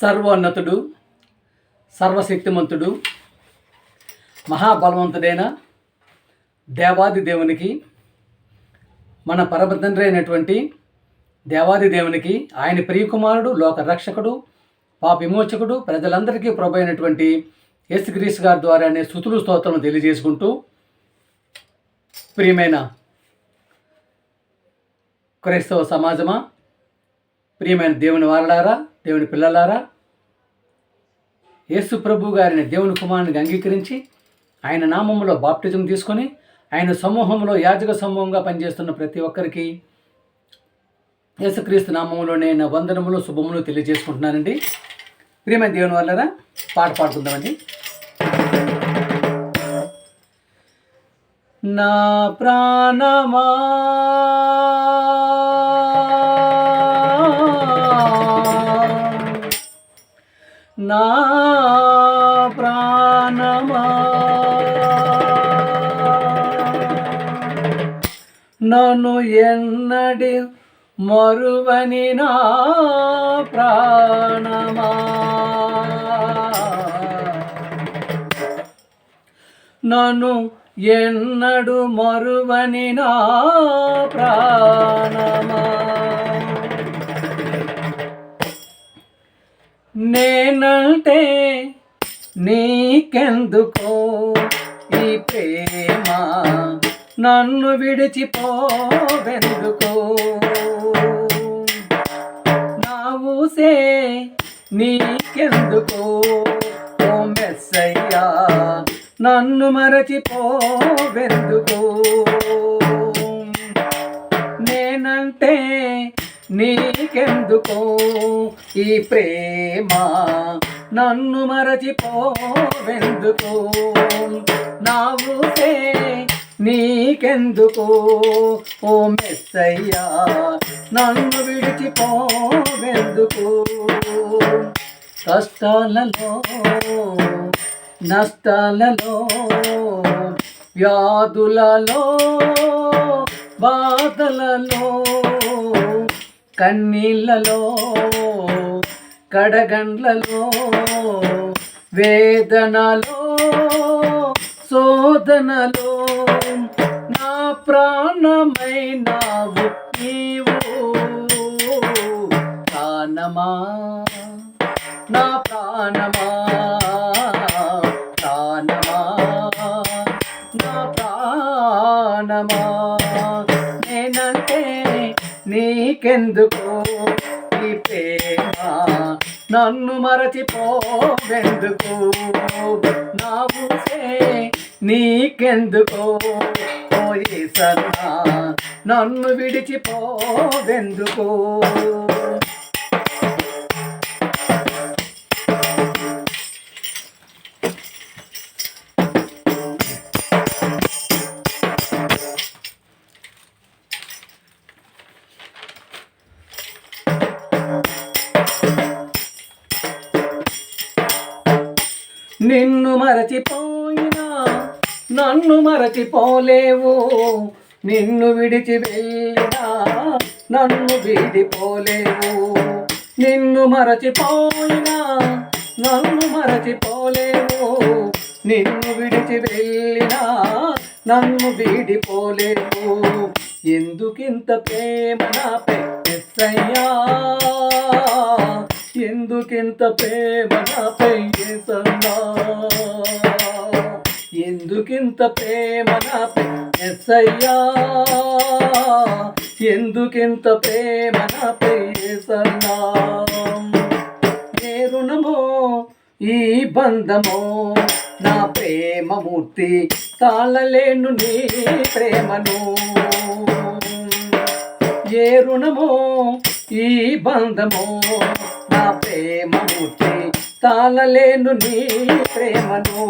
సర్వోన్నతుడు, సర్వశక్తిమంతుడు, మహాబలవంతుడైన దేవాది దేవునికి, మన పరమతండ్రి అయినటువంటి దేవాది దేవునికి, ఆయన ప్రియకుమారుడు, లోక రక్షకుడు, పాప విమోచకుడు, ప్రజలందరికీ ప్రభు అయినటువంటి యేసుక్రీస్తు గారి ద్వారానే స్తుతులు స్తోత్రం తెలియజేసుకుంటూ, ప్రియమైన క్రైస్తవ సమాజమా, ప్రియమైన దేవుని వారలారా, దేవుని పిల్లలారా, యేసు ప్రభు గారిని దేవుని కుమారునికి అంగీకరించి ఆయన నామములో బాప్టిజం తీసుకొని ఆయన సమూహంలో యాజక సమూహంగా పనిచేస్తున్న ప్రతి ఒక్కరికి యేసుక్రీస్తు నామములో నేను వందనములు శుభములు తెలియజేసుకుంటున్నానండి. ప్రియమైన దేవుని వారలారా, పాట పాడుకుందామండి. నా ప్రాణమా నా ప్రాణమా నన్ను ఎన్నడి మరువని నా ప్రాణమా నన్ను ఎన్నడు మరువని నా ప్రాణమా నేనంటే నీకెందుకో ఈ ప్రేమ, నన్ను విడిచిపోవెందుకో, నా ఊసే నీకెందుకో ఓ మెస్సయ్యా, నన్ను మరచిపోవెందుకో, నేనంటే నీకెందుకో ఈ ప్రేమ, నన్ను మరచిపోవెందుకో, నా ఊసే నీకెందుకో ఓ మెస్సయ్యా, నన్ను విడిచిపోవెందుకు. కష్టాలలో నష్టాలలో వ్యాధులలో బాధలలో కన్నీళ్ళలో కడగండ్లలో వేదనలో శోధనలో నా ప్రాణమైనావు నీవు, ప్రాణమా నా ప్రాణమా, ప్రాణమా నా ప్రాణమా, నేనంటే నీకెందుకు ఈ ప్రేమ, నన్ను మరచిపోవెందుకు, నా ఊసే నీకెందుకో ఓ యేసయ్యా, నన్ను విడిచిపోవెందుకు. నిన్ను మరచిపోయినా నన్ను మరచిపోలేవు, నిన్ను విడిచి వెళ్ళినా నన్ను విడిపోలేవు, నిన్ను మరచిపోయినా నన్ను మరచిపోలేవు, నిన్ను విడిచి వెళ్ళినా నన్ను విడిపోలేవు, ఎందుకింత ప్రేమ నాపై యేసయ్యా, ఎందుకింత ప్రేమ నాపై యేసయ్యా, ఎందుకింత ప్రేమ నాపై యేసయ్యా, ఎందుకింత ప్రేమ నాపై యేసయ్యా, ఏ రుణమో ఈ బంధమో నా ప్రేమమూర్తి, తాళలేను నీ ప్రేమను, ఏ రుణమో ఈ బంధమో నా ప్రేమమూర్తి, తాళలేను నీ ప్రేమను,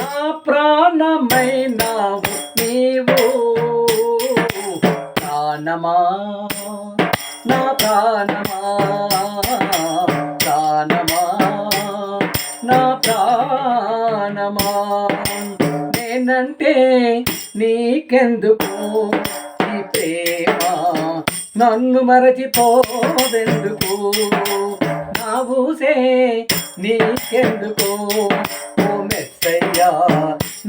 నా ప్రాణమైనావు నీవు, ప్రాణమా నా ప్రాణమా, ప్రాణమా నా ప్రాణమా, నేనంటే నీకెందుకు ఈ ప్రేమ, నన్ను మరచిపోవెందుకు, నా ఊసే నీకెందుకు ఓ మెస్సయ్యా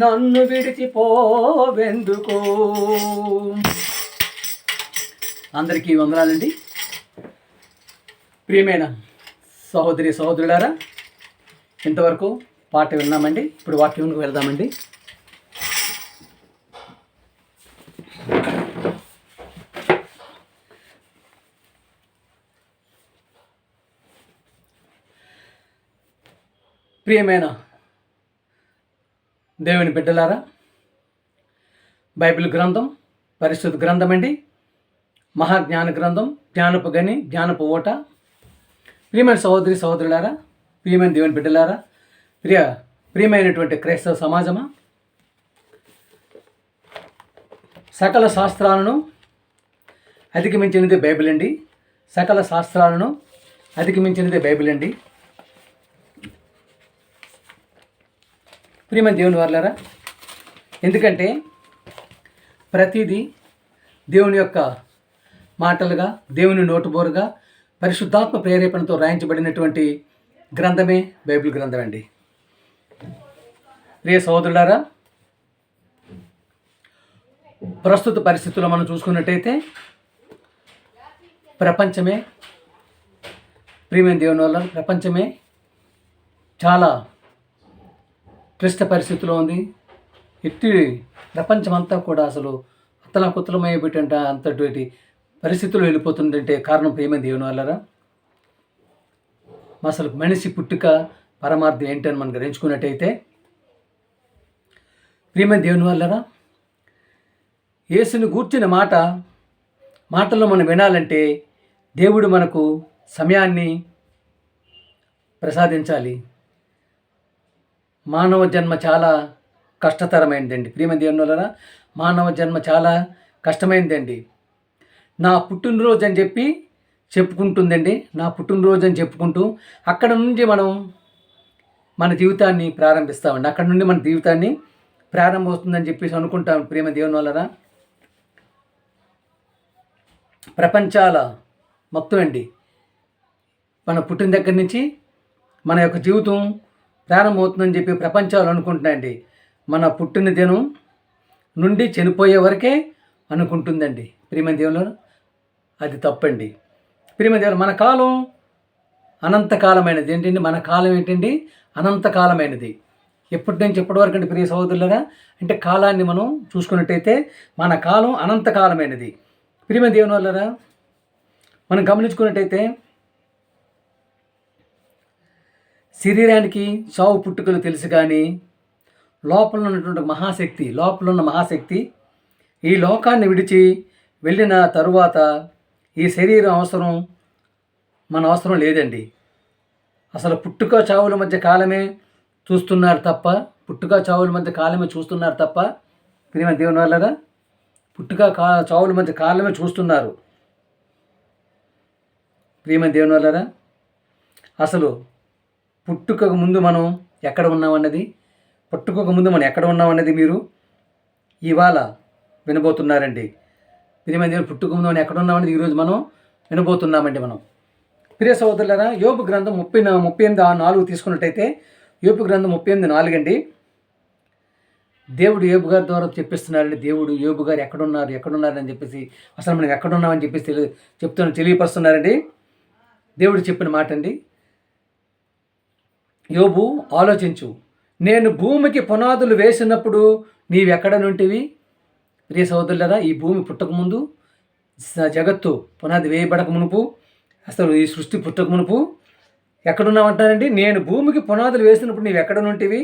నన్ను విడిచిపోవెందుకు. అందరికీ వందనాలండి. ప్రియమైన సహోదరి సహోదరులారా, ఇంతవరకు పాట విన్నామండి. ఇప్పుడు వాక్యంలోకి వెళ్దామండి. ప్రియమైన దేవుని బిడ్డలారా, బైబిల్ గ్రంథం పరిశుద్ధ గ్రంథం అండి, మహాజ్ఞాన గ్రంథం, జ్ఞానపు గని, జ్ఞానపు ఓట. ప్రియమైన సహోదరి సహోదరులారా, ప్రియమైన దేవుని బిడ్డలారా, ప్రియమైనటువంటి క్రైస్తవ సమాజమా, సకల శాస్త్రాలను అధిగమించినదే బైబిల్ అండి. సకల శాస్త్రాలను అధిగమించినదే బైబిల్ అండి. ప్రియమైన దేవుని వారలారా, ఎందుకంటే ప్రతిదీ దేవుని యొక్క మాటలుగా, దేవుని నోటుబోరుగా, పరిశుద్ధాత్మ ప్రేరేపణతో రాయించబడినటువంటి గ్రంథమే బైబిల్ గ్రంథం అండి. ప్రియ సహోదరులారా, ప్రస్తుత పరిస్థితుల్లో మనం చూసుకున్నట్టయితే ప్రపంచమే, ప్రియమైన దేవుని వల్ల ప్రపంచమే చాలా క్లిష్ట పరిస్థితిలో ఉంది. ఇట్టి ప్రపంచమంతా కూడా అసలు అతలాకుతలమైపోయేట అంతటి పరిస్థితుల్లో వెళ్ళిపోతుందంటే కారణం ప్రియమైన దేవుని వల్లరా. అసలు మనిషి పుట్టుక పరమార్థం ఏంటని మనం గ్రహించుకున్నట్టయితే, ప్రియమైన దేవుని వల్లరా, యేసుని గూర్చిన మాటల్లో మనం వినాలంటే దేవుడు మనకు సమయాన్ని ప్రసాదించాలి. మానవ జన్మ చాలా కష్టతరమైందండి. ప్రియమైన దేవుని వల్లరా, మానవ జన్మ చాలా కష్టమైందండి. నా పుట్టినరోజు అని చెప్పి చెప్పుకుంటుందండి. నా పుట్టినరోజు అని చెప్పుకుంటూ అక్కడ నుంచి మనం మన జీవితాన్ని ప్రారంభిస్తామండి. అక్కడ నుండి మన జీవితాన్ని ప్రారంభమవుతుందని చెప్పేసి అనుకుంటాం. ప్రియమైన దేవుని వల్లరా, ప్రపంచాల మొత్తం అండి మన పుట్టిన దగ్గర నుంచి మన యొక్క జీవితం ప్రారంభమవుతుందని చెప్పి ప్రపంచాలు అనుకుంటున్నాయండి. మన పుట్టిన దినం నుండి చనిపోయే వరకే అనుకుంటుందండి. ప్రియమైన దేవుని, అది తప్పండి. ప్రియమైన దేవుని, మన కాలం అనంతకాలమైనది. ఏంటండి మన కాలం? ఏంటండి అనంతకాలమైనది. ఎప్పటి నుంచి ఎప్పటి వరకు అండి ప్రియ సహోదరులరా? అంటే కాలాన్ని మనం చూసుకున్నట్టయితే మన కాలం అనంతకాలమైనది. ప్రియమైన దేవుని వల్లరా, మనం గమనించుకున్నట్టయితే శరీరానికి చావు పుట్టుకలు తెలుసు, కానీ లోపల ఉన్నటువంటి లోపల ఉన్న మహాశక్తి ఈ లోకాన్ని విడిచి వెళ్ళిన తరువాత ఈ శరీరం మన అవసరం లేదండి. అసలు పుట్టుక చావుల మధ్య కాలమే చూస్తున్నారు తప్ప ప్రియమైన దేవుని వల్లరా, చావుల మధ్య కాలమే చూస్తున్నారు. ప్రియమైన దేవుని వల్లరా, అసలు పుట్టుకకు ముందు మనం ఎక్కడ ఉన్నామన్నది మీరు ఇవాళ వినబోతున్నారండి. ప్రియమైన దేవుని, పుట్టుక ముందు మనం ఎక్కడ ఉన్నామన్నది ఈరోజు మనం వినబోతున్నామండి. మనం ప్రియ సహోదరులారా, యోబు గ్రంథం 38:4 తీసుకున్నట్టయితే, యోబు గ్రంథం 38:4 అండి. దేవుడు యోబు గారి ద్వారా చెప్పిస్తున్నారండి. దేవుడు యోబు గారు ఎక్కడున్నారని చెప్పేసి, అసలు మనం ఎక్కడున్నామని చెప్పేసి తెలియపరుస్తున్నారండి. దేవుడు చెప్పిన మాట అండి. యోబు, ఆలోచించు, నేను భూమికి పునాదులు వేసినప్పుడు నీవెక్కడ నుంటివి? ప్రియ సహోదరులారా, ఈ భూమి పుట్టకముందు, జగత్తు పునాది వేయబడక మునుపు, అసలు ఈ సృష్టి పుట్టక మునుపు ఎక్కడున్నామంటారండి? నేను భూమికి పునాదులు వేసినప్పుడు నీవెక్కడ నుంటివి?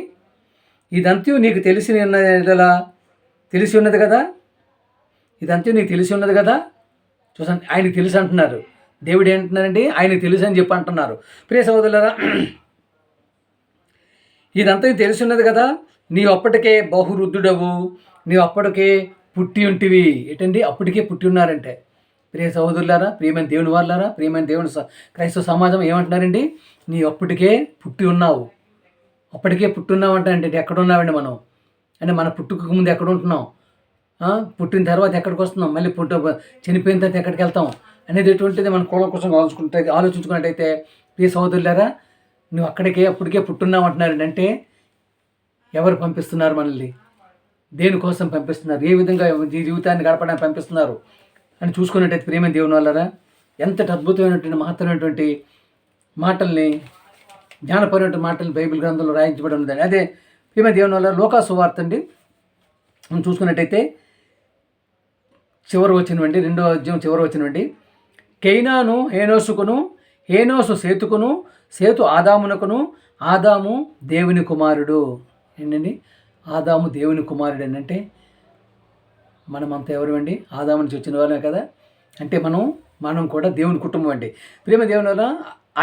ఇదంతా నీకు తెలిసి ఉన్నది కదా. ఇదంతా నీకు తెలిసి ఉన్నది కదా. చూసండి, ఆయనకు తెలుసు అంటున్నారు. దేవుడు ఏంటున్నారండి? ఆయనకు తెలుసు అని చెప్పి అంటున్నారు. ప్రియ సహోదరులారా, ఇదంతా తెలిసి ఉన్నది కదా. నీవు అప్పటికే బహువృద్ధుడవు, నీవు అప్పటికే పుట్టి ఉంటివి. ఏంటండి? అప్పటికే పుట్టి ఉన్నారంటే. ప్రియ సహోదరులారా, ప్రియమైన దేవుని వాళ్ళారా, ప్రియమైన దేవుని క్రైస్తవ సమాజం ఏమంటున్నారండి? నీ అప్పటికే పుట్టి ఉన్నావు అంటే ఎక్కడ ఉన్నామండి మనం? అంటే మన పుట్టుకకు ముందు ఎక్కడ ఉంటున్నాం? పుట్టిన తర్వాత ఎక్కడికి వస్తున్నాం? మళ్ళీ చనిపోయిన తర్వాత ఎక్కడికి వెళ్తాం అనేటటువంటిది మన కులం కోసం ఆలోచించుకున్నట్టయితే ప్రియ సహోదరులారా, నువ్వు అప్పటికే పుట్టున్నావు అంటున్నారండి. అంటే ఎవరు పంపిస్తున్నారు మనల్ని, దేనికోసం పంపిస్తున్నారు, ఏ విధంగా ఈ జీవితాన్ని గడపడానికి పంపిస్తున్నారు అని చూసుకున్నట్టయితే ప్రియమైన దేవుని వల్లరా ఎంతటి అద్భుతమైనటువంటి మహత్తరమైనటువంటి మాటల్ని, జ్ఞానపరమైన మాటలు బైబిల్ గ్రంథంలో రాయించబడి ఉందండి. అదే ప్రియమైన దేవుని వల్ల లోకా సువార్త అండి మనం చూసుకున్నట్టయితే చివరి వచ్చినవండి, 2వ అధ్యాయం చివరి వచ్చినవండి. కైనాను హేనోసుకును, హేనోసు సేతుకును, సేతు ఆదామునకును, ఆదాము దేవుని కుమారుడు. ఏంటండి, ఆదాము దేవుని కుమారుడు అంటే మనమంతా ఎవరు ఆదాము నుంచి వచ్చిన వాళ్ళమే కదా. అంటే మనం కూడా దేవుని కుటుంబం అండి. ప్రేమ దేవుని వల్ల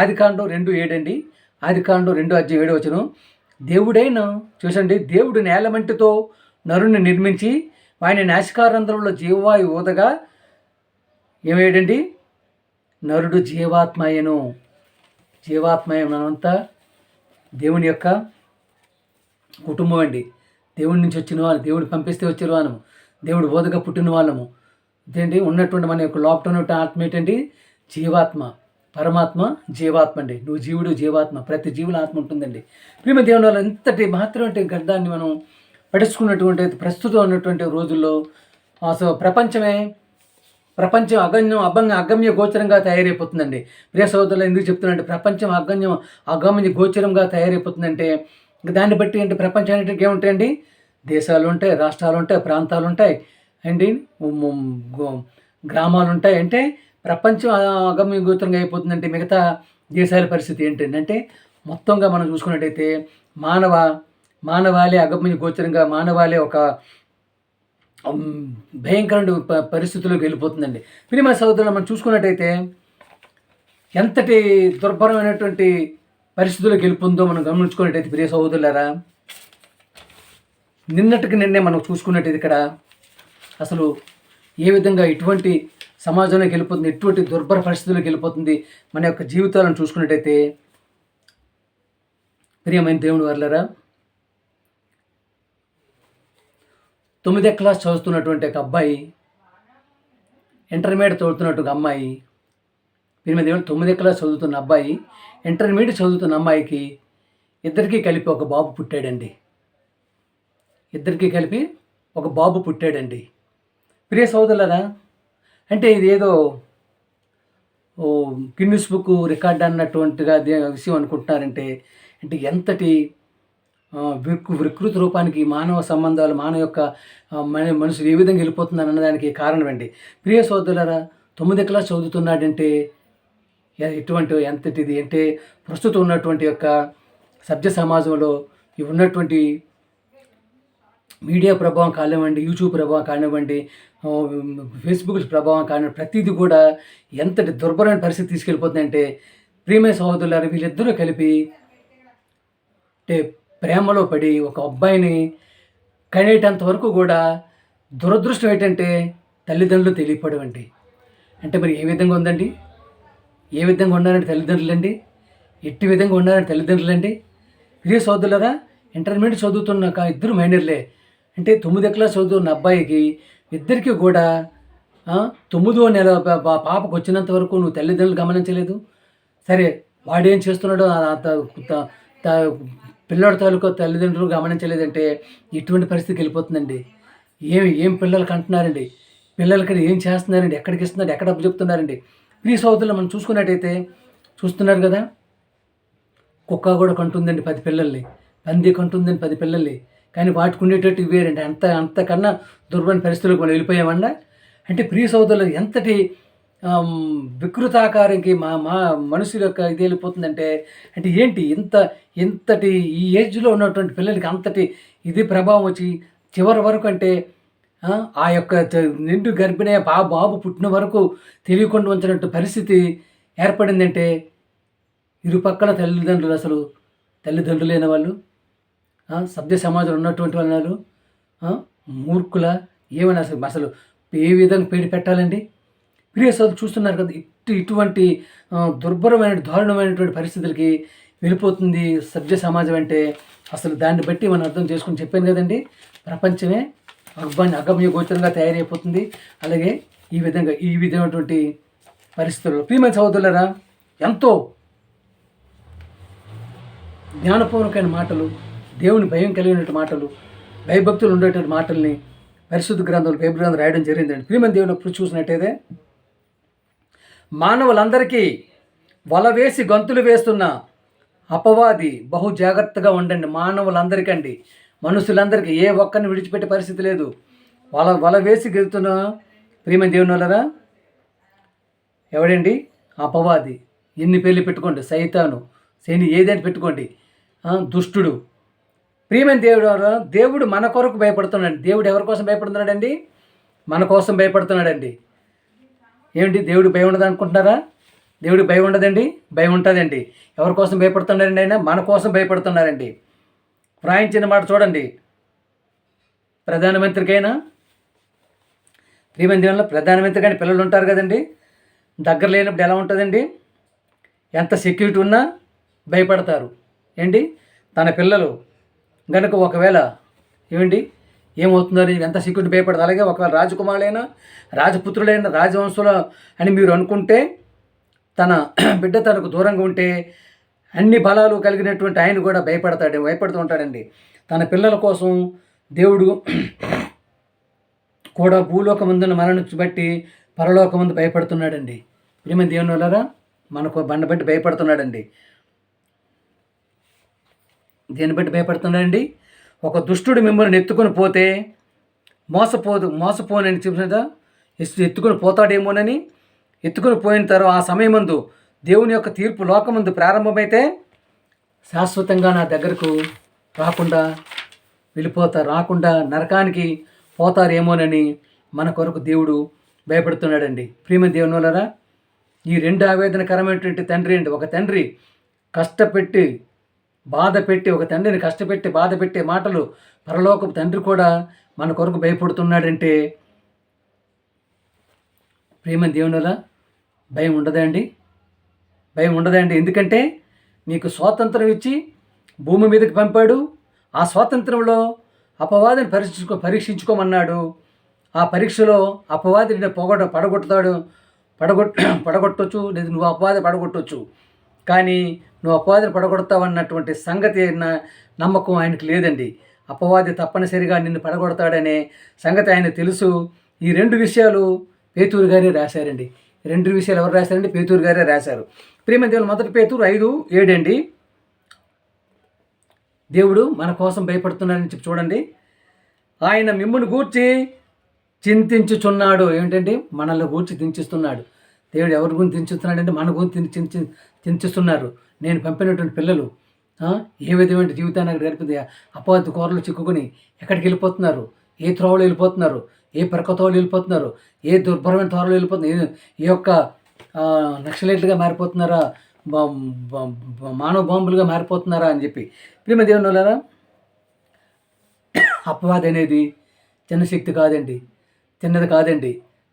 ఆదికాండం 2:7 అండి. ఆదికాండం 2:7 దేవుడైన చూసండి, దేవుడు నేలమంటితో నరుని నిర్మించి ఆయన నాసికారంధ్రంలో జీవవాయు ఊదగా ఏమయ్యాడండి, నరుడు జీవాత్మయను. మనంతా దేవుని యొక్క కుటుంబం అండి. దేవుడి నుంచి వచ్చిన వాళ్ళు, దేవుడు పంపిస్తే వచ్చిన వాళ్ళము, దేవుడు బోధగా పుట్టిన వాళ్ళము. ఇదేంటి ఉన్నటువంటి మన యొక్క లోపల ఉన్న ఆత్మ ఏంటండి, జీవాత్మ. పరమాత్మ జీవాత్మ అండి. నువ్వు జీవుడు జీవాత్మ, ప్రతి జీవుల ఆత్మ ఉంటుందండి. ప్రేమ దేవుని వల్ల ఎంతటి మాత్రమే గడ్డాన్ని మనం పడుచుకున్నటువంటి ప్రస్తుతం ఉన్నటువంటి రోజుల్లో అసలు ప్రపంచం అగమ్య గోచరంగా తయారైపోతుందండి. ప్రియ సోదరులు ఎందుకు చెప్తున్నానంటే, ప్రపంచం అగమ్య గోచరంగా తయారైపోతుందంటే దాన్ని బట్టి అంటే ప్రపంచానికి ఏముంటాయండి, దేశాలు ఉంటాయి, రాష్ట్రాలు ఉంటాయి, ప్రాంతాలు ఉంటాయి అండి, గ్రామాలు ఉంటాయి. అంటే ప్రపంచం అగమ్య గోచరంగా అయిపోతుందంటే మిగతా దేశాల పరిస్థితి ఏంటండి అంటే మొత్తంగా మనం చూసుకున్నట్టయితే మానవాళి అగమ్య గోచరంగా, మానవాళి ఒక భయంకరమైన పరిస్థితుల్లోకి వెళ్ళిపోతుందండి. ప్రియమైన సహోదరులు మనం చూసుకున్నట్టయితే ఎంతటి దుర్భరమైనటువంటి పరిస్థితుల్లోకి వెళ్ళిపోతుందో మనం గమనించుకున్నట్టయితే ప్రియ సహోదరులారా, నిన్నే మనం చూసుకున్నట్టయితే ఇక్కడ అసలు ఏ విధంగా ఇటువంటి సమాజంలోకి వెళ్ళిపోతుంది, ఎటువంటి దుర్భర పరిస్థితుల్లోకి వెళ్ళిపోతుంది మన యొక్క జీవితాలను చూసుకున్నట్టయితే ప్రియమైన దేవుని వర్లరా, 9వ క్లాస్ చదువుతున్నటువంటి ఒక అబ్బాయి, ఇంటర్మీడియట్ చదువుతున్నట్టు ఒక అమ్మాయి, ప్రియమైన దేవుడు 9వ క్లాస్ చదువుతున్న అబ్బాయి, ఇంటర్మీడియట్ చదువుతున్న అమ్మాయికి ఇద్దరికీ కలిపి ఒక బాబు పుట్టాడండి. ప్రియ సోదరులారా, అంటే ఇది ఏదో గిన్నిస్ బుక్ రికార్డ్ అన్నటువంటిగా విషయం అనుకుంటున్నారంటే, అంటే ఎంతటి వికృతి రూపానికి మానవ సంబంధాలు, మానవ యొక్క మనుషులు ఏ విధంగా వెళ్ళిపోతున్నారు అన్నదానికి కారణం అండి. ప్రియ సోదరులారా, 9వ క్లాస్ చదువుతున్నాడంటే ఎంతటిది అంటే ప్రస్తుతం ఉన్నటువంటి యొక్క సభ్య సమాజంలో ఉన్నటువంటి మీడియా ప్రభావం కానివ్వండి, యూట్యూబ్ ప్రభావం కానివ్వండి, ఫేస్బుక్ ప్రభావం కానివ్వండి, ప్రతిదీ కూడా ఎంతటి దుర్భరమైన పరిస్థితి తీసుకెళ్ళిపోతుందంటే ప్రియమైన సహోదరులారా, వీళ్ళిద్దరూ కలిపి అంటే ప్రేమలో పడి ఒక అబ్బాయిని కనేటంత వరకు కూడా దురదృష్టం ఏంటంటే తల్లిదండ్రులు తెలియపడవండి. అంటే మరి ఏ విధంగా ఉందండి, ఏ విధంగా ఉన్నారంటే తల్లిదండ్రులండి, ఎట్టి విధంగా ఉన్నారంటే తల్లిదండ్రులండి. ప్రియ సోదరులారా, ఇంటర్మీడియట్ చదువుతున్న ఇద్దరు మైనర్లే. అంటే 9వ క్లాస్ చదువుతున్న అబ్బాయికి ఇద్దరికి కూడా 9వ నెల పాపకు వచ్చినంత వరకు నువ్వు తల్లిదండ్రులు గమనించలేదు. సరే, వాడేం చేస్తున్నాడో పిల్లడి తాలూకా తల్లిదండ్రులు గమనించలేదంటే ఇటువంటి పరిస్థితికి వెళ్ళిపోతుందండి. ఏం పిల్లలకి అంటున్నారండి, పిల్లలకి ఏం చేస్తున్నారండి, ఎక్కడికి ఇస్తున్నారు, ఎక్కడ అప్పు చెప్తున్నారండి. ప్రియ సోదరులు మనం చూసుకున్నట్టయితే చూస్తున్నారు కదా, కుక్క కూడా కంటుందండి 10 పిల్లల్ని, పంది కంటుందండి 10 పిల్లల్ని. కానీ వాటికి ఉండేటట్టు వేరండి. అంతకన్నా దుర్భర పరిస్థితులకు మనం వెళ్ళిపోయామన్నా. అంటే ప్రియ సోదరులు ఎంతటి వికృతాకారంకి మా మనుషుల యొక్క ఇది వెళ్ళిపోతుందంటే, అంటే ఏంటి ఇంతటి ఈ ఏజ్లో ఉన్నటువంటి పిల్లలకి అంతటి ఇది ప్రభావం వచ్చి చివరి వరకు అంటే ఆ యొక్క నిండు గర్భిణీ బాబు పుట్టిన వరకు తెలియకుండా ఉంచినట్టు పరిస్థితి ఏర్పడిందంటే ఇరుపక్కల తల్లిదండ్రులైన వాళ్ళు, సభ్య సమాజంలో ఉన్నటువంటి వాళ్ళు మూర్ఖుల ఏమైనా అసలు ఏ విధంగా పేరు పెట్టాలండి. ప్రియ సోదరులు చూస్తున్నారు కదా, ఇటువంటి దారుణమైనటువంటి పరిస్థితులకి వెళ్ళిపోతుంది సభ్య సమాజం అంటే. అసలు దాన్ని బట్టి మనం అర్థం చేసుకుని చెప్పాను కదండి, ప్రపంచమే అగమ్య గోచరంగా తయారైపోతుంది. అలాగే ఈ విధమైనటువంటి పరిస్థితుల్లో. ప్రియమైన సహోదరులారా, ఎంతో జ్ఞానపూర్వకమైన మాటలు, దేవుని భయం కలిగినటువంటి మాటలు, భయభక్తులు ఉండేటువంటి మాటల్ని పరిశుద్ధ గ్రంథాలు, బైబిల్ గ్రంథం రాయడం జరిగిందండి. ప్రియమైన దేవుని అప్పుడు చూసినట్టయితే, మానవులందరికీ వల వేసి గంతులు వేస్తున్న అపవాది బహు జాగ్రత్తగా ఉండండి. మానవులందరికండి, మనుషులందరికీ ఏ ఒక్కరిని విడిచిపెట్టే పరిస్థితి లేదు. వల వేసి గెలుతున్న ప్రియమైన దేవుని వలరా ఎవడండి? అపవాది. ఎన్ని పేర్లు పెట్టుకోండి, సైతాను, శని, ఏదైనా పెట్టుకోండి, దుష్టుడు. ప్రియమైన దేవుడు మన కొరకు భయపడుతున్నాడు. దేవుడు ఎవరి కోసం భయపడుతున్నాడండి? మన కోసం భయపడుతున్నాడండి. ఏమిటి, దేవుడికి భయం ఉండదు అనుకుంటున్నారా? దేవుడికి భయం ఉండదండి, భయం ఉంటుందండి. ఎవరి కోసం భయపడుతున్నారండి? ఆయన మన కోసం భయపడుతున్నారండి. వ్రాయించిన మాట చూడండి. ప్రధానమంత్రికైనా, ప్రియమైన దేవునిలో ప్రధానమంత్రి కానీ పిల్లలు ఉంటారు కదండి, దగ్గర లేనప్పుడు ఎలా ఉంటుందండి? ఎంత సెక్యూరిటీ ఉన్నా భయపడతారు. ఏంటి, తన పిల్లలు కనుక ఒకవేళ ఏమండి ఏమవుతుందని ఎంత సెక్యూరిటీ భయపడదు. అలాగే ఒకవేళ రాజకుమారులైనా, రాజపుత్రులైనా, రాజవంశంలో అని మీరు అనుకుంటే, తన బిడ్డ తనకు దూరంగా ఉంటే అన్ని బలాలు కలిగినటువంటి ఆయన కూడా భయపడుతూ ఉంటాడండి. తన పిల్లల కోసం దేవుడు కూడా భూలోకమందున మరణం బట్టి పరలోకమందు భయపడుతున్నాడండి. ప్రియమైన దేవుని వలన మనకు బండ బట్టి భయపడుతున్నాడండి. దేన్ని బట్టి భయపడుతున్నాడండి? ఒక దుష్టుడు మిమ్మల్ని ఎత్తుకొని పోతే మోసపోనని చెప్పినదా, ఎత్తుకొని పోతాడేమోనని. ఎత్తుకొని పోయిన తర్వాత ఆ సమయమందు దేవుని యొక్క తీర్పు లోకమందు ప్రారంభమైతే శాశ్వతంగా నా దగ్గరకు రాకుండా నరకానికి పోతారేమోనని మన కొరకు దేవుడు భయపడుతున్నాడండి. ప్రియమైన దేవుని వలన ఈ రెండు ఆవేదనకరమైనటువంటి తండ్రి అండి. ఒక తండ్రి కష్టపెట్టి ఒక తండ్రిని కష్టపెట్టి బాధ పెట్టే మాటలు పరలోకపు తండ్రి కూడా మన కొరకు భయపడుతున్నాడంటే ప్రియమైన దేవుని వల్ల భయం ఉండదండి? భయం ఉండదండి. ఎందుకంటే నీకు స్వాతంత్రం ఇచ్చి భూమి మీదకి పంపాడు. ఆ స్వాతంత్రంలో అపవాదిని పరీక్షించుకోమన్నాడు. ఆ పరీక్షలో అపవాదిని పడగొట్టొచ్చు, లేదు నువ్వు అపవాది పడగొట్టవచ్చు. కానీ నువ్వు అపవాదిని పడగొడతావన్నటువంటి సంగతి నమ్మకం ఆయనకు లేదండి. అపవాది తప్పనిసరిగా నిన్ను పడగొడతాడనే సంగతి ఆయన తెలుసు. ఈ రెండు విషయాలు పేతురు గారే రాశారండి. రెండు విషయాలు ఎవరు రాశారండి? పేతురు గారే రాశారు. ప్రియమైన దేవుడు, మొదటి పేతురు 5:7 అండి. దేవుడు మన కోసం భయపడుతున్నాడని చెప్పి చూడండి. ఆయన మిమ్మును గూర్చి చింతించుచున్నాడు. ఏంటంటే మనల్ని గూర్చి చింతిస్తున్నాడు. దేవుడు ఎవరి గురించి చింతిస్తున్నాడంటే మన గురించి చింతిస్తున్నారు. నేను పంపినటువంటి పిల్లలు ఏ విధమైన జీవితాన్ని అక్కడ గడిపింది అపవాది కూరలు చిక్కుకొని ఎక్కడికి వెళ్ళిపోతున్నారు, ఏ త్రోవలు వెళ్ళిపోతున్నారు, ఏ పరకతోవలు వెళ్ళిపోతున్నారు, ఏ దుర్భరమైన త్రోవలు వెళ్ళిపోతున్నారు, ఏ యొక్క నక్సలైట్లుగా మారిపోతున్నారా, మానవ బాంబులుగా మారిపోతున్నారా అని చెప్పి. ప్రియమ దేవుని వల్ల అపవాది అనేది చిన్న శక్తి కాదండి, చిన్నది కాదండి.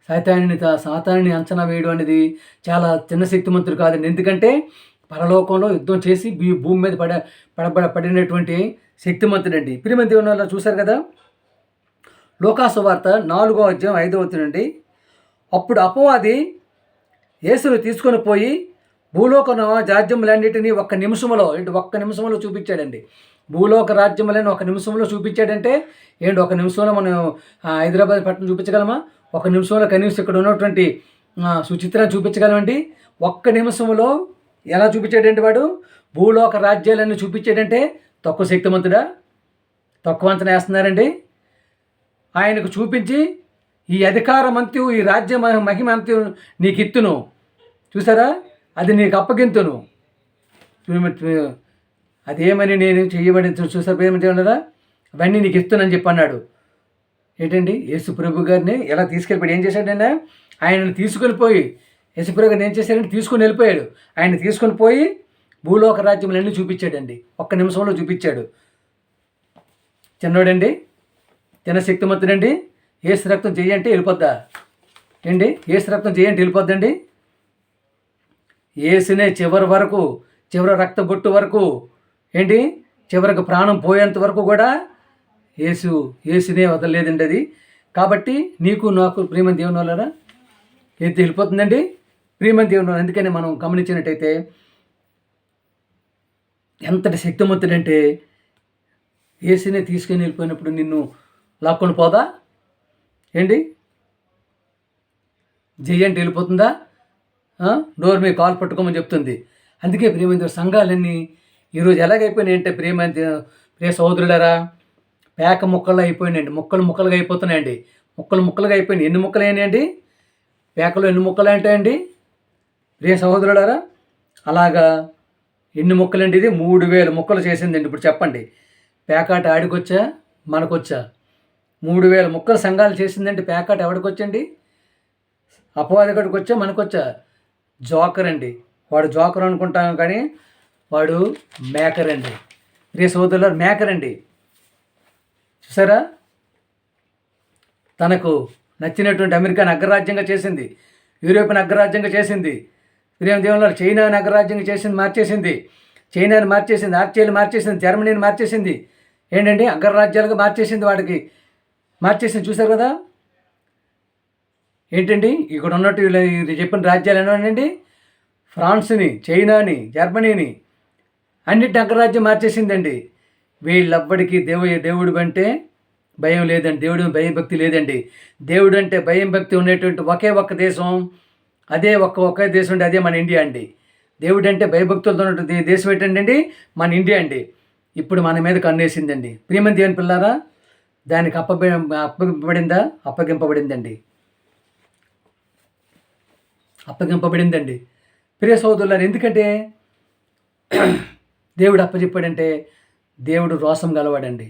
సాతాన్ని అంచనా వేయడం అనేది చాలా చిన్న శక్తిమంతుడు కాదండి. ఎందుకంటే పరలోకంలో యుద్ధం చేసి భూమి మీద పడినటువంటి శక్తిమంతుడండి. ప్రియమైన దేవుని వల్ల చూశారు కదా, లోకాసు వార్త 4:5 అప్పుడు అపవాది యేసును తీసుకొని పోయి భూలోక రాజ్యములన్నిటినీ ఒక్క నిమిషంలో చూపించాడండి. భూలోక రాజ్యములని ఒక నిమిషంలో చూపించాడంటే ఏంటి, ఒక నిమిషంలో మనం హైదరాబాద్ పట్టణం చూపించగలమా? ఒక నిమిషంలో కనీసం ఇక్కడ ఉన్నటువంటి సుచిత్రాన్ని చూపించగలమండి? ఒక్క నిమిషంలో ఎలా చూపించాడంటే వాడు భూలోక రాజ్యాలన్నీ చూపించాడంటే తక్కువ శక్తిమంతుడా? తక్కువ అంచనా వేస్తున్నారండి. ఆయనకు చూపించి ఈ అధికారం అంత్యు, ఈ రాజ్య మహిమ అంత్యు నీకు ఇత్తును, చూసారా, అది నీకు అప్పగింతును, అదేమని నేను చేయబడి చూసారు ప్రేమించగలరా, అవన్నీ నీకు ఇస్తున్నాను చెప్పి అన్నాడు. ఏంటండి, యేసు ప్రభు గారిని ఎలా తీసుకెళ్ళిపోయాడు? ఏం చేశాడంటే ఆయనను తీసుకొని పోయి, యేసు ప్రభు గారిని ఏం చేశాడంటే తీసుకొని వెళ్ళిపోయాడు. ఆయన తీసుకొని పోయి భూలోక రాజ్యములన్నీ చూపించాడండి. ఒక్క నిమిషంలో చూపించాడు. చిన్నోడండి, చిన్న శక్తిమంతుడండి. యేసు రక్తం చేయంటే వెళ్ళిపోద్దా ఏంటి? యేసు రక్తం చేయంటే వెళ్ళిపోద్దండి. యేసునే చివరి రక్త బొట్టు వరకు ఏంటి, చివరికి ప్రాణం పోయేంత వరకు కూడా యేసునే వదలలేదండి అది. కాబట్టి నీకు నాకు ప్రేమ దేవుని వల్ల ఏది వెళ్ళిపోతుందండి. ప్రియమైన దేవుడు, అందుకని మనం గమనించినట్టయితే ఎంతటి శక్తిమంతుడంటే యేసునే తీసుకొని వెళ్ళిపోయినప్పుడు నిన్ను లాక్కొని పోదా ఏంటి? జై అంటే వెళ్ళిపోతుందా? డోర్ మీద కాలు పట్టుకోమని చెప్తుంది. అందుకే ప్రియమైన సంఘాలన్నీ ఈరోజు ఎలాగైపోయినాయి అంటే ప్రియ సహోదరులారా, పేక ముక్కలు అయిపోయినాయండి, ముక్కలుగా అయిపోతున్నాయండి, ముక్కలుగా అయిపోయినాయి. ఎన్ని ముక్కలు అయినాయండి? పేకలో ఎన్ని ముక్కలు ఉంటాయండి ప్రియ సహోదరులారా? అలాగా ఎన్ని ముక్కలండి? ఇది 3000 ముక్కలు చేసిందండి. ఇప్పుడు చెప్పండి, పేకాట ఆడికొచ్చా మనకొచ్చా? 3000 ముక్కలు సంఘాలు చేసిందంటే పేకాట ఎవడికొచ్చండి? అపవాదిగడికి వచ్చా మనకొచ్చా? జోకర్ అండి, వాడు జోకర్ అనుకుంటాం కానీ వాడు మేకర్ అండి. ప్రియ సహోదరులారా, మేకర్ అండి. చూసారా, తనకు నచ్చినటువంటి అమెరికాని అగ్రరాజ్యంగా చేసింది, యూరోప్ని అగ్రరాజ్యంగా చేసింది, ప్రియ దేవుళ్ళ చైనాని అగ్రరాజ్యంగా చేసింది, మార్చేసింది, చైనాని మార్చేసింది, ఆస్ట్రేలియా మార్చేసింది, జర్మనీని మార్చేసింది. ఏంటండి, అగ్రరాజ్యాలుగా మార్చేసింది, వాడికి మార్చేసింది. చూసారు కదా ఏంటండి ఇక్కడ ఉన్నట్టు వీళ్ళు చెప్పిన రాజ్యాలు ఏమోనండి, ఫ్రాన్స్ని, చైనాని, జర్మనీని అన్నిటి అగ్రరాజ్యం మార్చేసిందండి. వీళ్ళెవ్వడికి దేవుడు అంటే భయం లేదండి, దేవుడు భయభక్తి లేదండి. దేవుడు అంటే భయం భక్తి ఉండేటువంటి ఒకే ఒక్క దేశం, అదే ఒకే దేశం అండి, అదే మన ఇండియా అండి. దేవుడు అంటే భయభక్తులతో ఉన్నటువంటి దేశం ఏంటండి? మన ఇండియా అండి. ఇప్పుడు మన మీద కన్నేసిందండి. ప్రియమైన దేవుని పిల్లారా, దానికి అప్పగింపబడిందండి ప్రియ సోదరులారు. ఎందుకంటే దేవుడు అప్పచెప్పాడంటే దేవుడు రోషం గలవాడండి.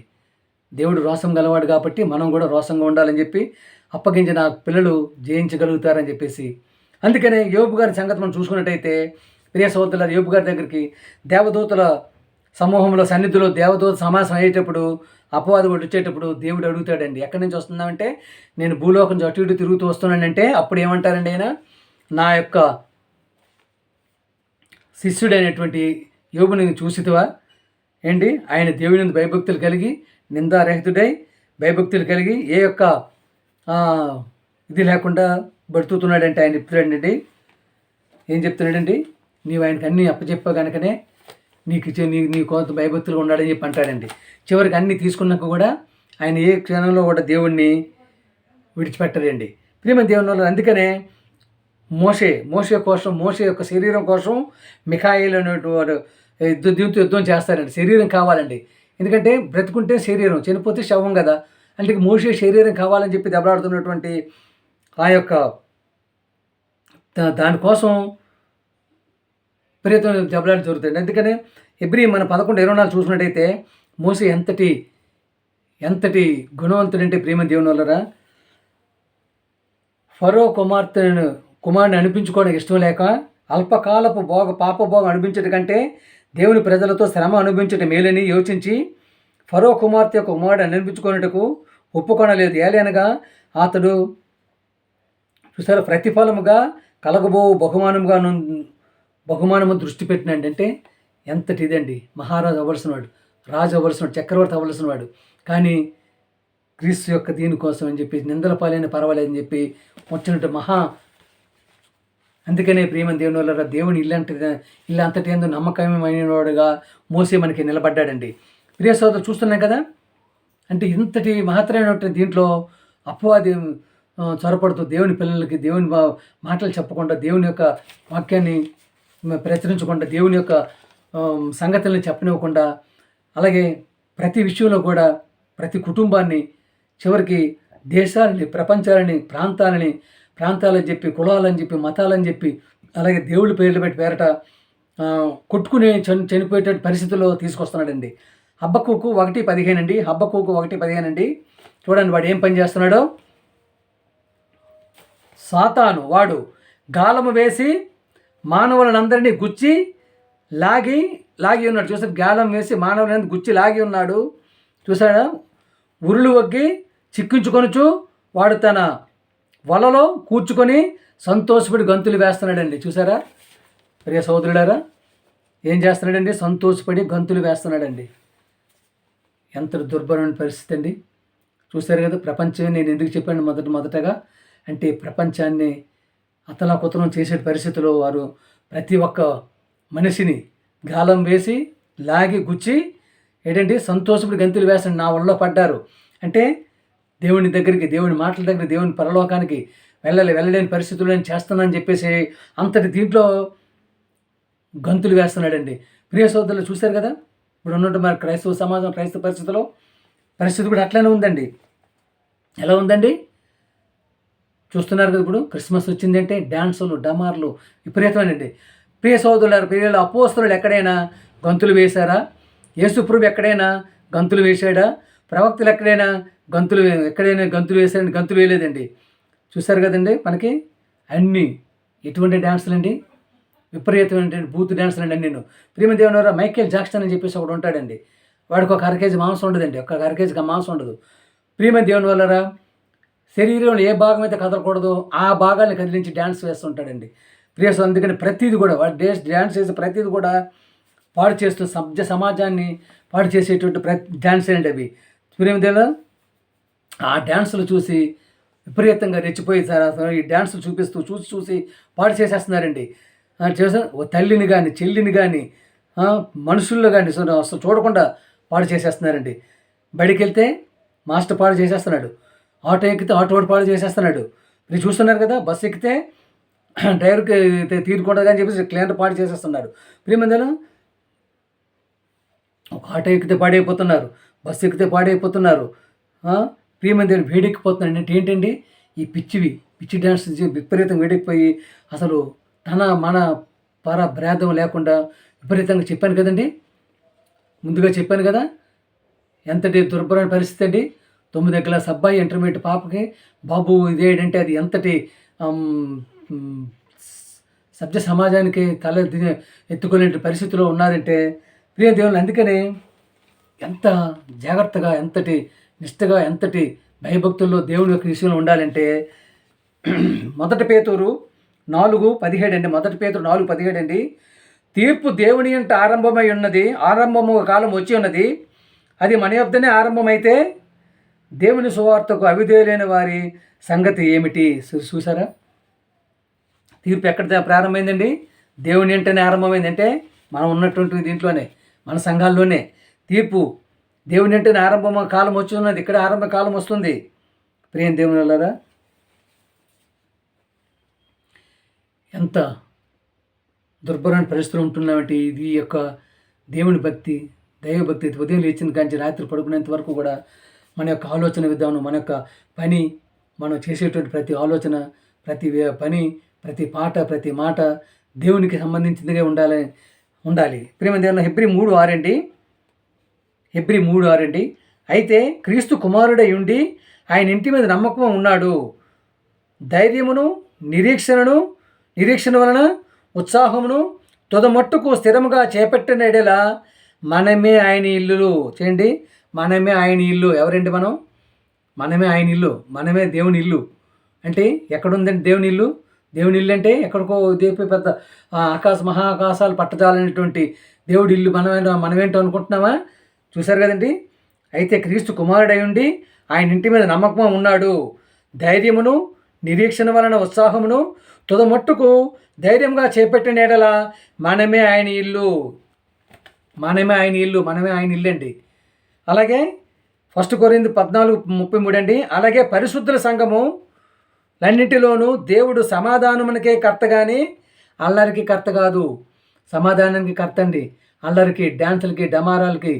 దేవుడు రోషం గలవాడు కాబట్టి మనం కూడా రోషంగా ఉండాలని చెప్పి అప్పగించిన పిల్లలు జయించగలుగుతారని చెప్పేసి. అందుకనే యోబు గారి సంగతి మనం చూసుకున్నట్టయితే ప్రియ సోదరులారు, యోబు గారి దగ్గరికి దేవదూతల సమూహంలో సన్నిధిలో దేవదూత సమాసం అయ్యేటప్పుడు అపవాది కూడా వచ్చేటప్పుడు దేవుడు అడుగుతాడండి, ఎక్కడి నుంచి వస్తున్నామంటే నేను భూలోకం అటు ఇటు తిరుగుతూ వస్తున్నానంటే అప్పుడు ఏమంటారండి ఆయన, నా యొక్క శిష్యుడైనటువంటి యోబుని చూసితివా ఏంటి? ఆయన దేవుని భయభక్తులు కలిగి నిందారహితుడై భయభక్తులు కలిగి ఏ యొక్క ఇది లేకుండా బతుకుతున్నాడంటే ఆయన చెప్తున్నాడండి. ఏం చెప్తున్నాడండి? నీవు ఆయనకి అన్నీ అప్పచెప్పా కనుకనే నీ కొంత భయభక్తులు ఉన్నాడని చెప్పి అంటాడండి. చివరికి అన్నీ తీసుకున్నాక కూడా ఆయన ఏ క్షణంలో కూడా దేవుణ్ణి విడిచిపెట్టరండి. ప్రియమైన దేవుని వల్ల. అందుకనే మోషే కోసం, మోషే యొక్క శరీరం కోసం మిఖాయిల్ అనేటువంటి యుద్ధం చేస్తారండి. శరీరం కావాలండి, ఎందుకంటే బ్రతుకుంటే శరీరం, చనిపోతే శవం కదా. అంటే మోషే శరీరం కావాలని చెప్పి దెబ్బలాడుతున్నటువంటి ఆ యొక్క దానికోసం విపరీతమైన దెబ్బలాట జరుగుతుంది. అందుకనే ఎబ్రీ మన 11:24 చూసినట్టయితే మోషే ఎంతటి గుణవంతుడంటే ప్రియమైన దేవుని వల్లరా, ఫరో కుమారుని అనిపించుకోవడానికి ఇష్టం లేక అల్పకాలపు పాపభోగం అనిపించడం కంటే దేవుని ప్రజలతో శ్రమ అనుభవించడం మేలని యోచించి ఫరో కుమార్తె యొక్క కుమారుడు అనిపించుకున్నట్టుకు ఒప్పుకొనలేదు. ఏలనగా అతడు చూసారు ప్రతిఫలముగా కలగబో బహుమానము దృష్టి పెట్టినండి. అంటే ఎంతటి ఇదండి, మహారాజు అవ్వాల్సిన వాడు, రాజు అవ్వాల్సిన వాడు, చక్రవర్తి అవ్వాల్సిన వాడు, కానీ క్రీస్తు యొక్క దీనికోసం అని చెప్పి నిందల పాలైన పర్వాలేదని చెప్పి వచ్చినట్టు అందుకనే ప్రియమైన దేవుని వల్ల దేవుని ఇల్లు అంతటి ఎందు నమ్మకమైన వాడుగా మోసే మనకి నిలబడ్డాడండి. ప్రియ సోదరు చూస్తున్నాం కదా, అంటే ఇంతటి మహత్తరమైనటువంటి దీంట్లో అపవాది చొరపడుతూ దేవుని పిల్లలకి దేవుని మాటలు చెప్పకుండా, దేవుని యొక్క వాక్యాన్ని ప్రచురించకుండా, దేవుని యొక్క సంగతుల్ని చెప్పనివ్వకుండా, అలాగే ప్రతి విషయంలో కూడా ప్రతి కుటుంబాన్ని, చివరికి దేశాలని, ప్రపంచాలని, ప్రాంతాలని చెప్పి, కులాలని చెప్పి, మతాలని చెప్పి, అలాగే దేవుళ్ళ పేర్లు పెట్టి పేరట కొట్టుకుని చనిపోయేట పరిస్థితుల్లో తీసుకొస్తున్నాడండి. హబక్కూకు 1:15 అండి. హబక్కూకు 1:15 అండి. చూడండి వాడు ఏం పని చేస్తున్నాడో. సాతాను వాడు గాలము వేసి మానవులందరినీ గుచ్చి లాగి ఉన్నాడు. చూసాడు, గాలం వేసి మానవులందరినీ గుచ్చి లాగి ఉన్నాడు. చూసాడా, ఉరులు వగ్గి చిక్కించుకొనుచు వాడు తన వలలో కూర్చుకొని సంతోషపడి గంతులు వేస్తున్నాడండి. చూసారా ప్రియ సోదరులారా, ఏం చేస్తున్నాడండి? సంతోషపడి గంతులు వేస్తున్నాడండి. ఎంత దుర్భరమైన పరిస్థితి అండి. చూసారు కదా, ప్రపంచం నేను ఎందుకు చెప్పాను మొదటగా అంటే ప్రపంచాన్ని అతలాకుతలం చేసే పరిస్థితిలో వారు ప్రతి ఒక్క మనిషిని గాలం వేసి లాగి గుచ్చి ఏంటంటే సంతోషపడి గంతులు వేసండి నా ఒళ్ళో పడ్డారు. అంటే దేవుని దగ్గరికి, దేవుని మాటల దగ్గర, దేవుని పరలోకానికి వెళ్ళలేని పరిస్థితుల్లో నేను చేస్తానని చెప్పేసి అంతటి దీంట్లో గంతులు వేస్తున్నాడండి. ప్రియ సోదరులు చూశారు కదా, ఇప్పుడు ఉన్నట్టు మరి క్రైస్తవ సమాజం, క్రైస్తవ పరిస్థితి కూడా అట్లనే ఉందండి. ఎలా ఉందండి చూస్తున్నారు కదా. ఇప్పుడు క్రిస్మస్ వచ్చిందంటే డ్యాన్సులు, డమార్లు విపరీతమేనండి. ప్రియ సోదరులారా, ప్రియుల అపోస్తలులు ఎక్కడైనా గంతులు వేశారా? యేసుప్రభు ఎక్కడైనా గంతులు వేశాడా? ప్రవక్తలు ఎక్కడైనా గంతులు వేశారండి? గంతులు వేయలేదండి. చూశారు కదండి, మనకి అన్నీ ఎటువంటి డ్యాన్సులు అండి, విపరీతమైన బూత్ డ్యాన్సులు అండి. నేను ప్రియమైన దేవుని వారా, మైకేల్ జాక్సన్ అని చెప్పేసి ఒకడు ఉంటాడండి. వాడికి ఒక అరకేజీ మాంసం ఉండదండి, ఒక అరకేజీ మాంసం ఉండదు. ప్రియమైన దేవుని వల్లరా, శరీరంలో ఏ భాగం అయితే కదలకూడదో ఆ భాగాన్ని కదిలించి డ్యాన్స్ వేస్తుంటాడండి. ప్రియస్ అందుకని ప్రతిదీ కూడా వాడు డ్యాన్స్ చేసే ప్రతిదీ కూడా పాడు చేస్తూ సమాజాన్ని పాడు చేసేటువంటి డ్యాన్స్ అండి అవి. ప్రియమైన ఆ డ్యాన్సులు చూసి విపరీతంగా రెచ్చిపోయి ఈ డ్యాన్సులు చూసి పాడు చేసేస్తున్నారండి. చేసే తల్లిని కానీ, చెల్లిని కానీ, మనుషుల్లో కానీ అసలు చూడకుండా పాడు చేసేస్తున్నారండి. బడికి వెళ్తే మాస్టర్ పాడు చేసేస్తున్నాడు, ఆటో ఎక్కితే ఆటో పాడు చేసేస్తున్నాడు. మీరు చూస్తున్నారు కదా, బస్సు ఎక్కితే డ్రైవర్కి తీరుకుంటుంది అని చెప్పేసి క్లియర్ పాడు చేసేస్తున్నాడు. ప్రియమందిలో ఒక ఆటో ఎక్కితే పాడైపోతున్నారు, బస్సు ఎక్కితే పాడైపోతున్నారు. ప్రియమందిలో వేడెక్కిపోతున్నాడు. అంటే ఏంటండి, ఈ పిచ్చి డ్యాన్స్ విపరీతంగా వేడెక్కిపోయి అసలు మన భేదం లేకుండా విపరీతంగా చెప్పాను కదండి, ముందుగా చెప్పాను కదా, ఎంతటి దుర్భరమైన పరిస్థితి అండి. 9 క్లాస్ అబ్బాయి ఇంటర్మీడియట్ పాపకి బాబు ఇదేంటంటే అది ఎంతటి సభ్య సమాజానికి తల ఎత్తుకోలేని పరిస్థితిలో ఉన్నారంటే ప్రియ దేవుళ్ళు. అందుకనే ఎంత జాగ్రత్తగా, ఎంతటి నిష్టగా, ఎంతటి భయభక్తుల్లో దేవుని యొక్క విషయంలో ఉండాలంటే 1 పేతురు 4:17 అండి. 1 పేతురు 4:17 అండి. తీర్పు దేవుని అంట ఆరంభమై ఉన్నది, ఆరంభము కాలం వచ్చి ఉన్నది, అది మన యొద్దనే ఆరంభమైతే దేవుని సువార్తకు అవిధేయులైన వారి సంగతి ఏమిటి? చూసారా, తీర్పు ఎక్కడ ప్రారంభమైందండి? దేవుని వెంటనే ఆరంభమైందంటే మనం ఉన్నటువంటి దీంట్లోనే, మన సంఘాల్లోనే తీర్పు దేవుని వెంటనే ఆరంభం కాలం వచ్చి ఉన్నది. ఇక్కడ ఆరంభ కాలం వస్తుంది. ప్రియ దేవుని వల్లరా, ఎంత దుర్భరమైన పరిస్థితులు ఉంటున్నామంటే ఇది యొక్క దేవుని భక్తి, దైవభక్తి ఉదయం లేచిన కాంచి రాత్రి పడుకునేంత వరకు కూడా మన యొక్క ఆలోచన విధానం, మన యొక్క పని, మనం చేసేటువంటి ప్రతి ఆలోచన, ప్రతి పని, ప్రతి పాట, ప్రతి మాట దేవునికి సంబంధించిందిగా ఉండాలి. ప్రేమ దేవుని హెబ్రీ 3:6 అండి. హెబ్రీ 3:6 అండి. అయితే క్రీస్తు కుమారుడై ఉండి ఆయన ఇంటి మీద నమ్మకం ఉన్నాడు, ధైర్యమును నిరీక్షణ వలన ఉత్సాహమును తుదమట్టుకు స్థిరముగా చేపట్టిన ఎడల మనమే ఆయన ఇల్లు. చేయండి, మనమే ఆయన ఇల్లు. ఎవరండి మనం? మనమే ఆయన ఇల్లు, మనమే దేవుని ఇల్లు. అంటే ఎక్కడుందండి దేవుని ఇల్లు? దేవుని ఇల్లు అంటే ఎక్కడికో పెద్ద మహాకాశాలు పట్టజాలనేటువంటి దేవుడి ఇల్లు మనమేంటో అనుకుంటున్నామా? చూశారు కదండి. అయితే క్రీస్తు కుమారుడై ఉండి ఆయన ఇంటి మీద నమ్మకం ఉన్నాడు, ధైర్యమును నిరీక్షణ వలన ఉత్సాహమును తుదమట్టుకు ధైర్యంగా చేపట్టిన ఎడల మనమే ఆయన ఇల్లు. మనమే ఆయన ఇల్లు అండి. అలాగే 1 కొరింథీ 14:33 అండి. అలాగే పరిశుద్ధుల సంఘము లన్నింటిలోనూ దేవుడు సమాధానమునకే కర్త కానీ అల్లరికి కర్త కాదు. సమాధానానికి కర్త అండి, అల్లరికి, డ్యాన్సులకి, డమారాలకి,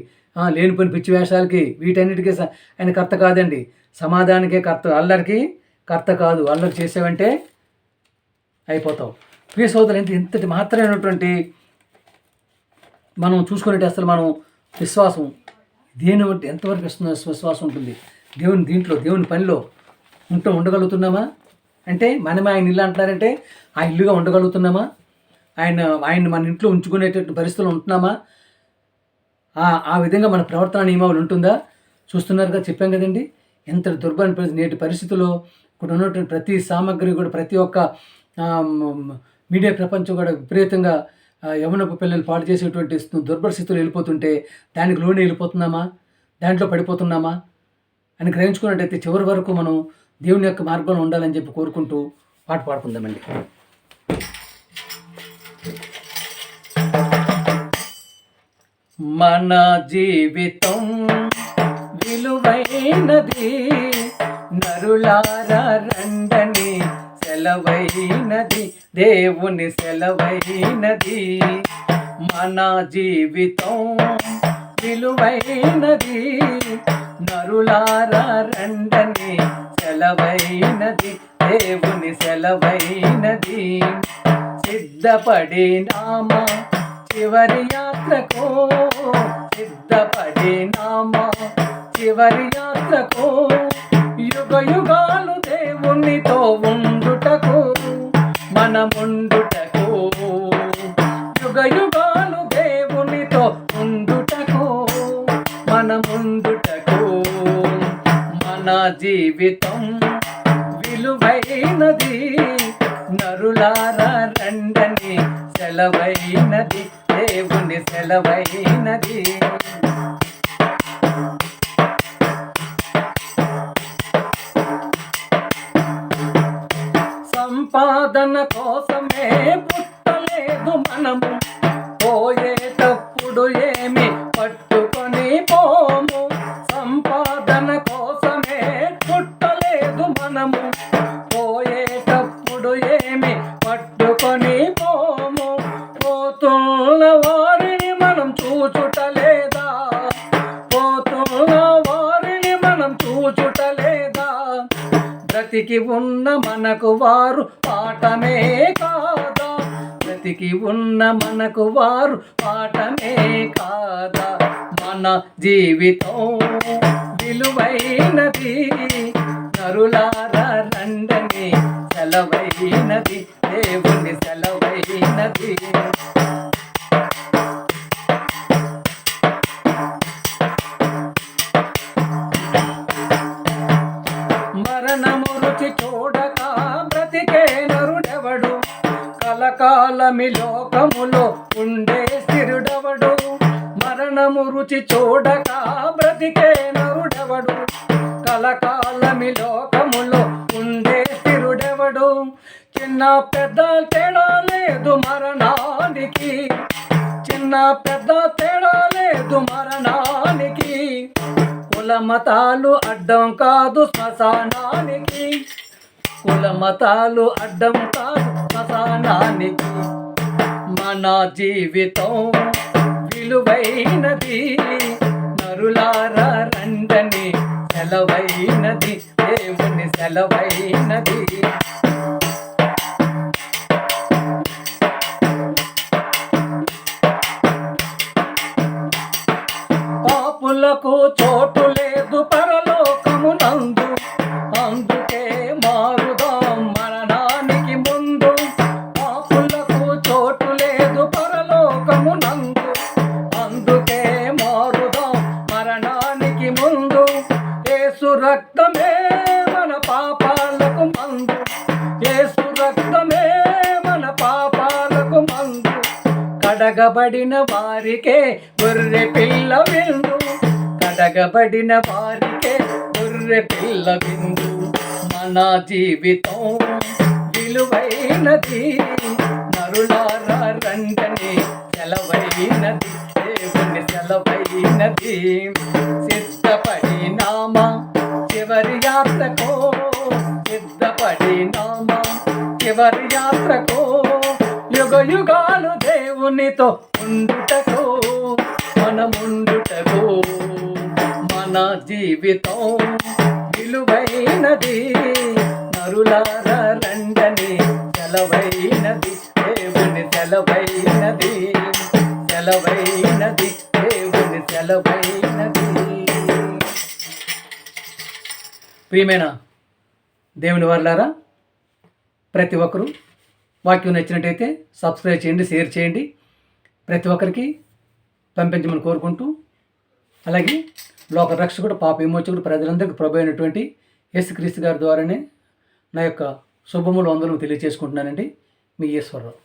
లేనిపోయిన పిచ్చి వేషాలకి, వీటన్నిటికీ ఆయన కర్త కాదండి. సమాధానానికే కర్త, అల్లరికి కర్త కాదు. అల్లరి చేసావంటే అయిపోతావు. ప్రియ సోదరులు, ఇంతటి మాత్రమైనటువంటి మనం చూసుకునేటి అసలు మనం విశ్వాసం దేని బట్టి ఎంతవరకు విశ్వాసం ఉంటుంది? దేవుని పనిలో ఉండగలుగుతున్నామా? అంటే మనమే ఆయన ఇల్లు అంటున్నారంటే ఆ ఇల్లుగా ఉండగలుగుతున్నామా? ఆయన మన ఇంట్లో ఉంచుకునేటటువంటి పరిస్థితులు ఉంటున్నామా? ఆ విధంగా మన ప్రవర్తన నియమాలు ఉంటుందా? చూస్తున్నారుగా, చెప్పాం కదండి. ఎంత దుర్భరమైన నేటి పరిస్థితుల్లో ఇక్కడ ఉన్నటువంటి ప్రతి సామాగ్రి కూడా, ప్రతి ఒక్క మీడియా ప్రపంచం కూడా విపరీతంగా యవనపు పిల్లలు పాడు చేసేటువంటి దుర్భర స్థితులు వెళ్ళిపోతుంటే దానికి లోనే వెళ్ళిపోతున్నామా? దాంట్లో పడిపోతున్నామా అని గ్రహించుకున్నట్టయితే చివరి వరకు మనం దేవుని యొక్క మార్గంలో ఉండాలని చెప్పి కోరుకుంటూ పాట పాడుకుందామండి. మన జీవితం విలువైనది, నరులారా రండని సెలవైనది, దేవుని సెలవైనది. మన జీవితం విలువైనది, నరులారా రండని సెలవైనది, దేవుని సెలవైనది. సిద్ధపడినామా చివరి యాత్రకు, సిద్ధపడినామా చివరి యాత్రకు, యుగ యుగాలు దేవునితో ఉండుటకు, మనముండుటకు, యుగ యుగాలు దేవునితో ఉండుటకు, మనముండుటకు. మన జీవితం విలువైనది, నరులారా రండని సెలవైనది, దేవుని సెలవైనది. సంపాదన కోసమే పుట్టలేదు మనము, పోయేటప్పుడు ఏమి పట్టుకొని పోము. సంపాదన కోసమే పుట్టలేదు మనము, పోయేటప్పుడు ఏమి పట్టుకొని పోము. పోతున్న వారిని మనం చూచుటలేదా, పోతున్న వారిని మనం చూచుటలేదా. బ్రతికి ఉన్న మనకు వారు పాఠమే కాదా, బ్రతికి ఉన్న మనకు వారు పాఠమే కాదా. మన జీవితం విలువైనది, నరులారా రండని సెలవైనది, దేవుని సెలవైనది. మరణము రుచి చూడక బ్రతికే నరుడెవడు, కలకాలమి లోకములో ఉండే స్థిరుడెవడు. మరణము రుచి చూడక బ్రతికే నరుడెవడు, కలకాలమి లోకములో ఉండే స్థిరుడెవడు. చిన్న పెద్ద తేడా లేదు మరణానికి, చిన్న పెద్ద తేడా లేదు మరణానికి. కుల మతాలు అడ్డం కాదు శ్మశానానికి, కుల మతాలు అడ్డం కాదు శ్మశానానికి. మన జీవితం విలువైనది, నరులారా రండని సెలవైనది, దేవుని సెలవైనది. పాపులకు చోటు లేదు పరలోకమునందు, అందుకే మారుదాం మరణానికి ముందు. పాపులకు చోటు లేదు పరలోకమునందు, అందుకే మారుదాం మరణానికి ముందు. యేసు రక్తమే మన పాపాలకు మందు, యేసు రక్తమే మన పాపాలకు మందు. కడగబడిన వారికే గొర్రె పిల్ల విందు, కడగబడిన వారికే గొర్రె పిల్ల విందు. మన జీవితం విలువైనది, నరులారా రండని సెలవైనది, దేవుని సెలవైనది. సిద్ధపడినామా చివరి యాత్రకు, సిద్ధపడినామా చివరి యాత్రకు, యుగ యుగాలు దేవునితో ఉండుటకు, మనముండుటకు. మన జీవితం విలువైనది, నరులారా రండని సెలవైనది, దేవుని సెలవైనది, సెలవైనది, దేవుని సెలవైనది. ప్రియమైన దేవుని వారలారా, ప్రతి ఒక్కరూ వాక్యం నచ్చినట్టయితే సబ్స్క్రైబ్ చేయండి, షేర్ చేయండి, ప్రతి ఒక్కరికి పంపించమని కోరుకుంటూ, అలాగే లోక రక్షకుడు పాప విమోచకుడు ప్రజలందరికీ ప్రభు అయినటువంటి యేసుక్రీస్తు గారి ద్వారానే నా యొక్క శుభములు వందనము తెలియజేసుకుంటున్నానండి. మీ ఈశ్వరరావు.